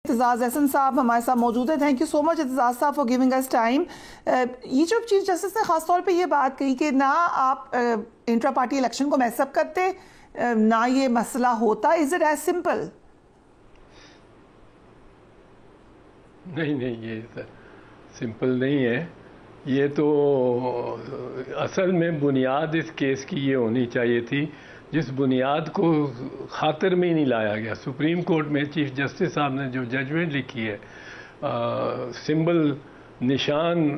इत्तेज़ाज़ एहसन साहब हमारे साथ मौजूद है। थैंक यू सो मच इत्तेज़ाज़ साहब फॉर गिविंग अस टाइम। ये जो चीफ जस्टिस ने खास तौर पे ये बात कही कि ना आप इंट्रा पार्टी इलेक्शन को मैसअप करते, ना ये मसला होता। Is it as simple? नहीं, ये सिंपल नहीं है। ये तो असल में बुनियाद इस केस की ये होनी चाहिए थी जिस बुनियाद को खातिर में ही नहीं लाया गया। सुप्रीम कोर्ट में चीफ जस्टिस साहब ने जो जजमेंट लिखी है, सिंबल निशान,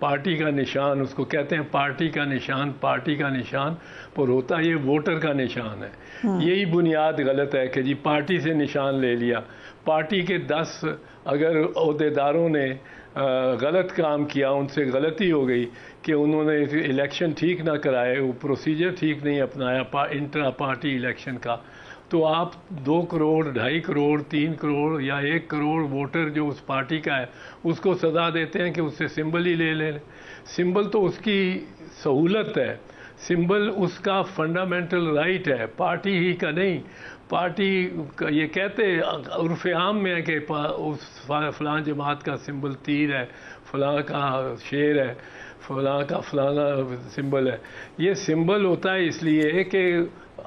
पार्टी का निशान, उसको कहते हैं पार्टी का निशान, पार्टी का निशान पर होता ये वोटर का निशान है। यही बुनियाद गलत है कि जी पार्टी से निशान ले लिया। पार्टी के 10 अगर ओहदेदारों ने गलत काम किया, उनसे गलती हो गई कि उन्होंने इलेक्शन ठीक ना कराए, वो प्रोसीजर ठीक नहीं अपनाया इंट्रा पार्टी इलेक्शन का, तो आप 2 करोड़, 2.5 करोड़, 3 करोड़ या 1 करोड़ वोटर जो उस पार्टी का है उसको सजा देते हैं कि उससे सिंबल ही ले लें। सिंबल तो उसकी सहूलत है, सिंबल उसका फंडामेंटल राइट है, पार्टी ही का नहीं। पार्टी ये कहते उर्फ आम में है कि उस फलां जमात का सिंबल तीर है, फलां का शेर है, फलां का फलाना सिंबल है। ये सिंबल होता है इसलिए कि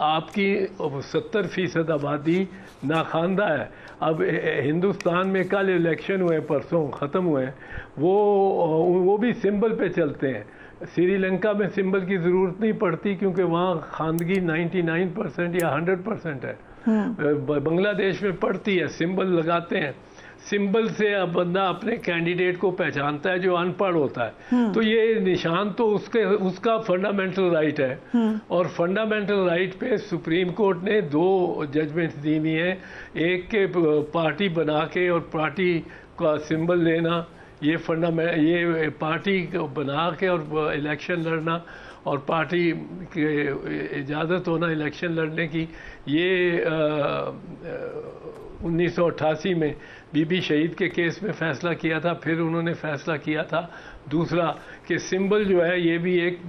आपकी 70% आबादी नाखानदा है। अब हिंदुस्तान में कल इलेक्शन हुए, परसों ख़त्म हुए, वो भी सिंबल पे चलते हैं। श्रीलंका में सिंबल की ज़रूरत नहीं पड़ती क्योंकि वहाँ खानदगी 99% या 100% है। बांग्लादेश में पड़ती है, सिंबल लगाते हैं। सिंबल से अब बंदा अपने कैंडिडेट को पहचानता है जो अनपढ़ होता है। तो ये निशान तो उसका फंडामेंटल राइट है। और फंडामेंटल राइट पे सुप्रीम कोर्ट ने 2 जजमेंट्स दी हुई हैं। एक के पार्टी बना के और पार्टी का सिंबल लेना, ये पार्टी बना के और इलेक्शन लड़ना और पार्टी की इजाज़त होना इलेक्शन लड़ने की, ये 1988 में बीबी शहीद के केस में फैसला किया था। फिर उन्होंने फैसला किया था दूसरा कि सिंबल जो है ये भी एक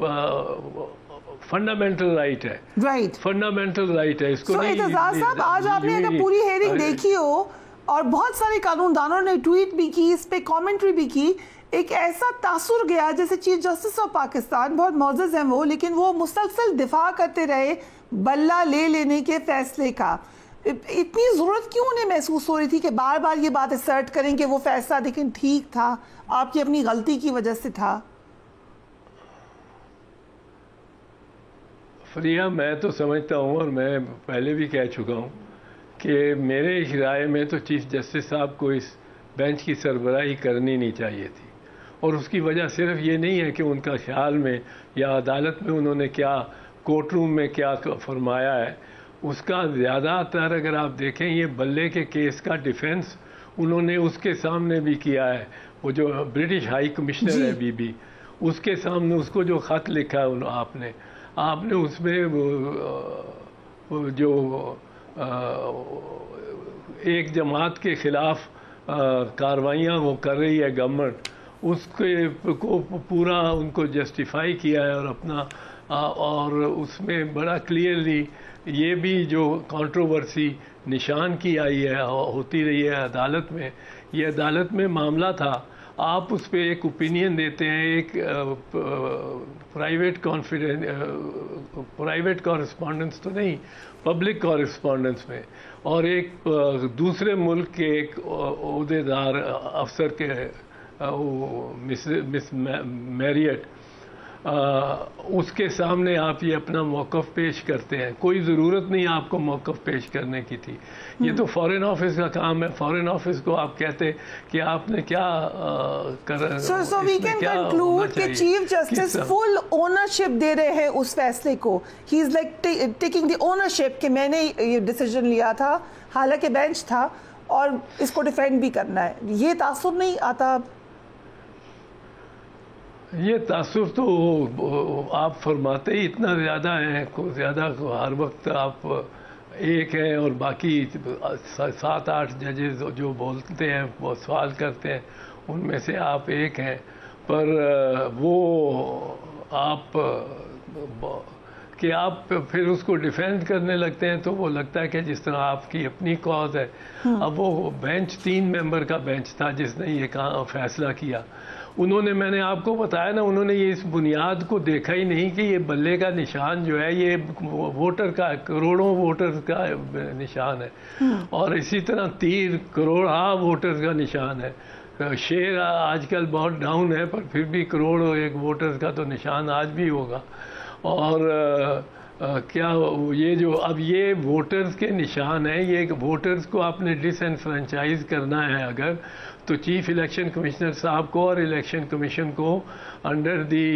फंडामेंटल राइट है। राइट, फंडामेंटल राइट है। इसको इत्तेज़ाज़ साहब, आज आपने अगर पूरी हेयरिंग देखी हो और बहुत सारे कानूनदानों ने ट्वीट भी की, इस पे कमेंट्री भी की, एक ऐसा तासुर गया जैसे चीफ जस्टिस ऑफ पाकिस्तान बहुत मौजूद हैं वो, लेकिन वो मुसलसल दिफा करते रहे बल्ला ले लेने के फैसले का। इतनी ज़रूरत क्यों उन्हें महसूस हो रही थी कि बार बार ये बात असर्ट करें कि वो फैसला लेकिन ठीक था, आपकी अपनी गलती की वजह से था? फरिया, मैं तो समझता हूँ और मैं पहले भी कह चुका हूँ कि मेरे राय में तो चीफ जस्टिस साहब को इस बेंच की सरबराही करनी नहीं चाहिए थी। और उसकी वजह सिर्फ ये नहीं है कि उनका ख्याल में या अदालत में उन्होंने क्या, कोर्ट रूम में क्या फरमाया है, उसका ज़्यादातर अगर आप देखें ये बल्ले के केस का डिफेंस उन्होंने उसके सामने भी किया है। वो जो ब्रिटिश हाई कमिश्नर है बीबी, उसके सामने उसको जो ख़त लिखा है आपने उसमें जो एक जमात के ख़िलाफ़ कार्रवाइयाँ वो कर रही है गवर्नमेंट, उसके को पूरा उनको जस्टिफाई किया है और अपना और उसमें बड़ा क्लियरली ये भी जो कंट्रोवर्सी निशान की आई है, होती रही है अदालत में, ये अदालत में मामला था। आप उस पर एक ओपिनियन देते हैं एक प्राइवेट कॉरेस्पॉन्डेंस तो नहीं, पब्लिक कॉरेस्पॉन्डेंस में, और एक दूसरे मुल्क के एक ओहदेदार अफसर के मिस मैरियट, उसके सामने आप ये अपना मौक़िफ़ पेश करते हैं। कोई ज़रूरत नहीं आपको मौक़िफ़ पेश करने की थी। ये तो फॉरेन ऑफिस का काम है। फॉरेन ऑफिस को आप कहते कि आपने क्या कर। सो वी कैन कंक्लूड कि चीफ जस्टिस फुल ओनरशिप दे रहे हैं उस फैसले को। He is like taking the ownership कि मैंने ये डिसीजन लिया था, हालांकि बेंच था, और इसको डिफेंड भी करना है। ये तासुर नहीं आता? ये तासुर तो आप फरमाते ही इतना ज़्यादा है, ज़्यादा हर वक्त आप एक हैं और बाकी 7-8 जजेस जो बोलते हैं, वो सवाल करते हैं, उनमें से आप एक हैं। पर वो आप कि आप फिर उसको डिफेंड करने लगते हैं तो वो लगता है कि जिस तरह आपकी अपनी कॉज है। अब वो बेंच 3 मेंबर का बेंच था जिसने ये फैसला किया। उन्होंने, मैंने आपको बताया ना, उन्होंने ये इस बुनियाद को देखा ही नहीं कि ये बल्ले का निशान जो है ये वोटर का, करोड़ों वोटर का निशान है, और इसी तरह तीर करोड़ा वोटर का निशान है। शेर आजकल बहुत डाउन है पर फिर भी करोड़ एक वोटर्स का तो निशान आज भी होगा। और क्या ये जो अब ये वोटर्स के निशान है, ये वोटर्स को आपने डिसएनफ्रेंचाइज करना है अगर, तो चीफ इलेक्शन कमिश्नर साहब को और इलेक्शन कमीशन को अंडर दी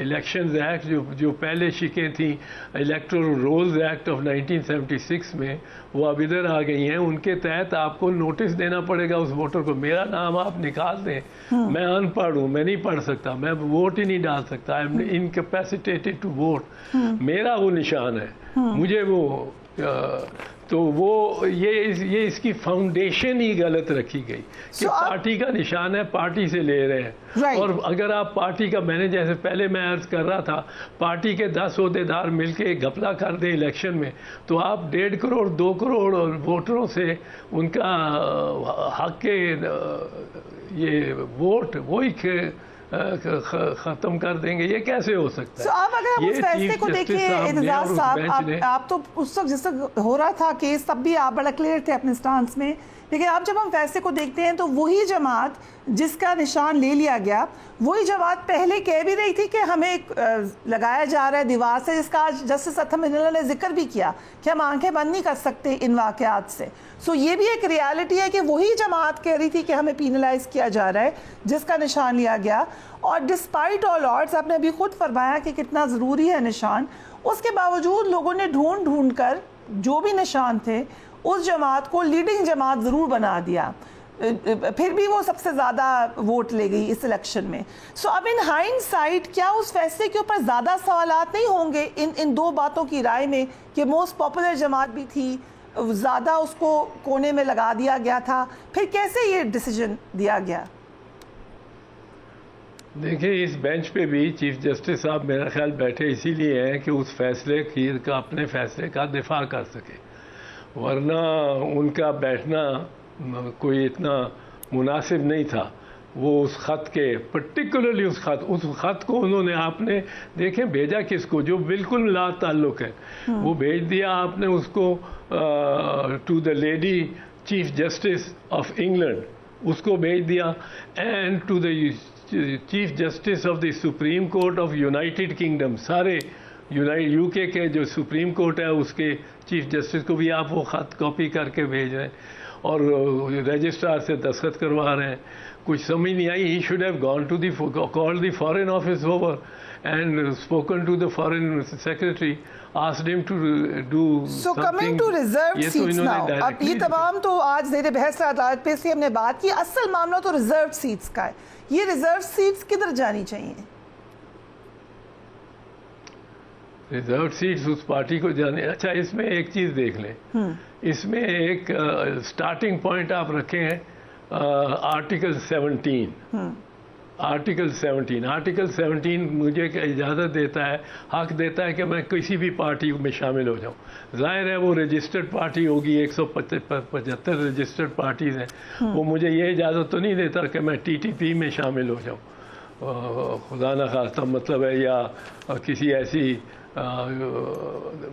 इलेक्शंस एक्ट, जो पहले शिकें थी इलेक्टोरल रोल्स एक्ट ऑफ 1976 में, वो अब इधर आ गई हैं, उनके तहत आपको नोटिस देना पड़ेगा उस वोटर को। मेरा नाम आप निकाल दें, मैं अनपढ़ हूँ, मैं नहीं पढ़ सकता, मैं वोट ही नहीं डाल सकता, I am incapacitated to vote, मेरा वो निशान है, मुझे वो तो वो ये इसकी फाउंडेशन ही गलत रखी गई कि पार्टी का निशान है, पार्टी से ले रहे हैं। Right. और अगर आप पार्टी का, मैंने जैसे पहले मैं अर्ज कर रहा था, पार्टी के 10 ओहदेदार मिलके घपला कर दें इलेक्शन में, तो आप 1.5 करोड़ 2 करोड़ वोटरों से उनका हक के ये वोट वही खत्म कर देंगे, ये कैसे हो सकता है? आप अगर उस फैसले को देखिए एजाज साहब, आप तो उस वक्त जिस वक्त हो रहा था केस तब भी आप बड़ा क्लियर थे अपने स्टांस में, लेकिन अब जब हम फैसले को देखते हैं तो वही जमात जिसका निशान ले लिया गया, वही जमात पहले कह भी रही थी कि हमें लगाया जा रहा है दीवार से, जिसका आज जस्टिस अथम ने जिक्र भी किया कि हम आंखें बंद नहीं कर सकते इन वाकयात से। सो ये भी एक रियलिटी है कि वही जमात कह रही थी कि हमें पीनलाइज किया जा रहा है जिसका निशान लिया गया, और डिस्पाइट ऑल ऑड्स, आपने अभी खुद फरमाया कि कितना ज़रूरी है निशान, उसके बावजूद लोगों ने ढूंढ कर जो भी निशान थे उस जमात को लीडिंग जमात ज़रूर बना दिया, फिर भी वो सबसे ज़्यादा वोट ले गई इस इलेक्शन में। सो अब इन हाइंडसाइट क्या उस फैसले के ऊपर ज़्यादा सवालात नहीं होंगे इन 2 बातों की राय में कि मोस्ट पॉपुलर जमात भी थी, ज़्यादा उसको कोने में लगा दिया गया था, फिर कैसे ये डिसीजन दिया गया? देखिए, इस बेंच पे भी चीफ जस्टिस साहब मेरा ख्याल बैठे इसीलिए हैं कि उस फैसले का, अपने फैसले का दिफा कर सके, वरना उनका बैठना कोई इतना मुनासिब नहीं था। वो उस ख़त के, पर्टिकुलरली उस ख़त को उन्होंने, आपने देखें भेजा किसको, जो बिल्कुल ला ताल्लुक है, वो भेज दिया आपने उसको to the lady chief justice of England, उसको भेज दिया, and to the chief justice of the supreme court of United Kingdom, सारे यूके के जो सुप्रीम कोर्ट है उसके चीफ जस्टिस को भी आप वो ख़त कॉपी करके भेज रहे हैं और रजिस्ट्रार से दस्तखत करवा रहे हैं। कुछ समझ नहीं आई। He should have gone to the, called the foreign office over and spoken to the foreign secretary, asked him to do so coming to reserved seats now, अब ये तमाम तो आज ज़ेर बहस अदालत पे से हमने बात की, असल मामला तो रिजर्व सीट्स का है। ये रिजर्व सीट्स किधर जानी चाहिए? रिजर्व सीट्स उस पार्टी को जाने, अच्छा इसमें एक चीज़ देख लें, इसमें एक स्टार्टिंग पॉइंट आप रखे हैं आर्टिकल 17, आर्टिकल 17 मुझे इजाज़त देता है, हक देता है कि मैं किसी भी पार्टी में शामिल हो जाऊं। जाहिर है वो रजिस्टर्ड पार्टी होगी, 175 रजिस्टर्ड पार्टीज़ हैं, वो मुझे ये इजाज़त तो नहीं देता कि मैं टीटीपी में शामिल हो जाऊं, खुदा न खास्ता मतलब है, या किसी ऐसी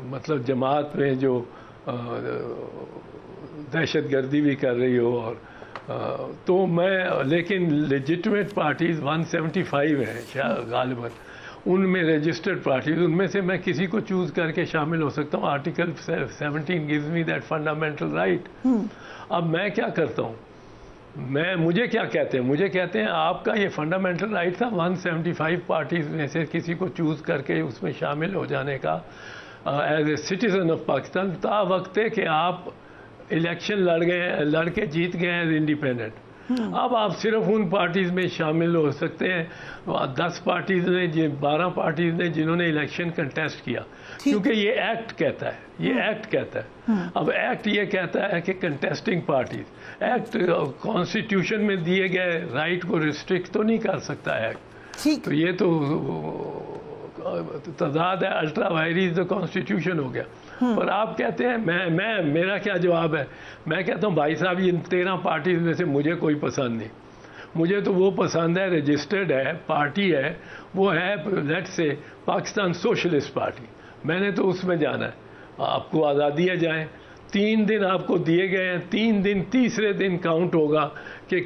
मतलब जमात में जो दहशत गर्दी भी कर रही हो, और तो मैं, लेकिन लेजिटिमेट पार्टीज़ 175 हैं गालिबन, उनमें रजिस्टर्ड पार्टीज, उनमें से मैं किसी को चूज़ करके शामिल हो सकता हूँ। Article 17 gives me that fundamental right. अब मैं क्या करता हूँ, मुझे क्या कहते हैं, मुझे कहते हैं आपका ये फंडामेंटल राइट था 175 पार्टीज में से किसी को चूज़ करके उसमें शामिल हो जाने का as a citizen of Pakistan, ता वक्त है कि आप इलेक्शन लड़ के जीत गए एज इंडिपेंडेंट। अब आप सिर्फ उन पार्टीज में शामिल हो सकते हैं, 10 पार्टीज ने, 12 पार्टीज ने जिन्होंने इलेक्शन कंटेस्ट किया, क्योंकि ये एक्ट कहता है, ये एक्ट कहता है। अब एक्ट ये कहता है कि कंटेस्टिंग पार्टीज, एक्ट कॉन्स्टिट्यूशन में दिए गए राइट को रिस्ट्रिक्ट तो नहीं कर सकता एक्ट। तो ये तो तजाद है, अल्ट्रा वायरीज द कॉन्स्टिट्यूशन हो गया। पर आप कहते हैं मैं मेरा क्या जवाब है? मैं कहता हूँ भाई साहब, इन 13 पार्टीज में से मुझे कोई पसंद नहीं। मुझे तो वो पसंद है, रजिस्टर्ड है, पार्टी है, वो है let's say Pakistan socialist party. मैंने तो उसमें जाना है। आपको आज़ादी है, जाएं। 3 दिन आपको दिए गए हैं, 3 दिन, तीसरे दिन काउंट होगा कि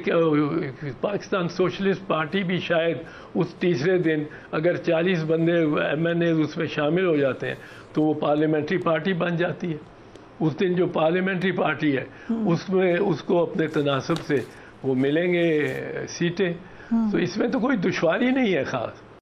पाकिस्तान सोशलिस्ट पार्टी भी शायद उस तीसरे दिन अगर 40 बंदे MNA उसमें शामिल हो जाते हैं तो वो पार्लियामेंट्री पार्टी बन जाती है। उस दिन जो पार्लियामेंट्री पार्टी है उसमें उसको अपने तनासब से वो मिलेंगे सीटें। तो इसमें तो कोई दुश्वारी नहीं है ख़ास।